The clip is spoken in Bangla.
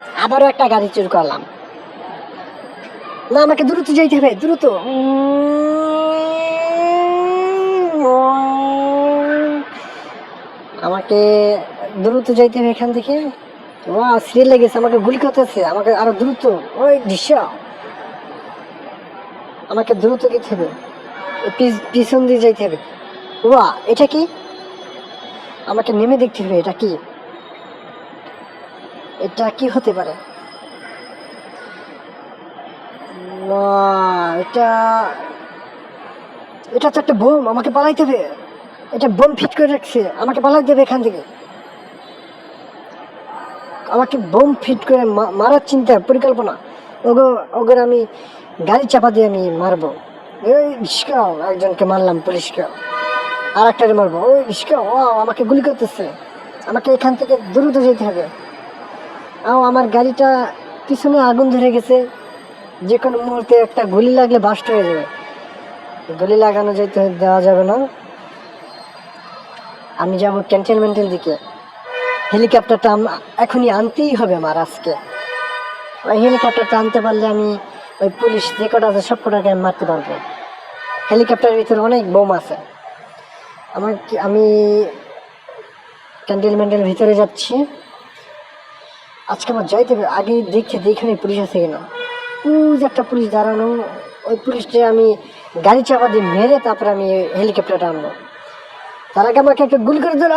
আবারও একটা গাড়ি চুরি করলাম। না, আমাকে দ্রুত যেতে হবে, দ্রুত। আমাকে দ্রুত যাইতে হবে এখান থেকে। সিরিয়াল লেগেছে, আমাকে গুলি করতেছে, আমাকে আরো দ্রুত। ওই দৃশ্য, আমাকে দ্রুত যেতে হবে, পিছন দিয়ে যাইতে হবে। এটা কি? আমাকে নেমে দেখতে হবে, এটা কি? এটা কি হতে পারে? এটা এটা তো একটা বোম, আমাকে পালাইতে হবে। এটা বোম ফিট করে রাখছে, আমাকে পালাইতে হবে এখান থেকে। আমাকে বোম ফিট করে মারার চিন্তা পরিকল্পনা। ওগর আমি গাড়ি চাপা দিয়ে আমি মারবো। এই রিস্কাও একজনকে মারলাম, পুলিশকে। আর একটারে মারবো। ওই রিস্কাও আমাকে গুলি করতেছে। আমাকে এখান থেকে দ্রুত যেতে হবে। আমার গাড়িটা পিছনে আগুন ধরে গেছে, যে কোনো মুহূর্তে একটা গুলি লাগলে বাস্ট হয়ে যাবে। গুলি লাগানো যেতে দেওয়া যাবে না। আমি যাবো ক্যান্টনমেন্টের দিকে। হেলিকপ্টারটা এখনই আনতেই হবে আমার আজকে। ওই হেলিকপ্টারটা আনতে পারলে আমি ওই পুলিশ যে কটা আছে সব কটাকে আমি মারতে পারবো। হেলিকপ্টারের ভিতরে অনেক বোম আছে। আমি ক্যান্টনমেন্টের ভিতরে যাচ্ছি। আজকে আমার যাইতে হবে, আগে দেখতে এখানে পুলিশ আছে কিনা। যে একটা পুলিশ দাঁড়ানো, ওই পুলিশটা আমি গাড়ি চাপা দিয়ে মেরে তারপরে আমি হেলিকপ্টারটা আনবো। তার আগে আমাকে একটা গুলি করে দিল।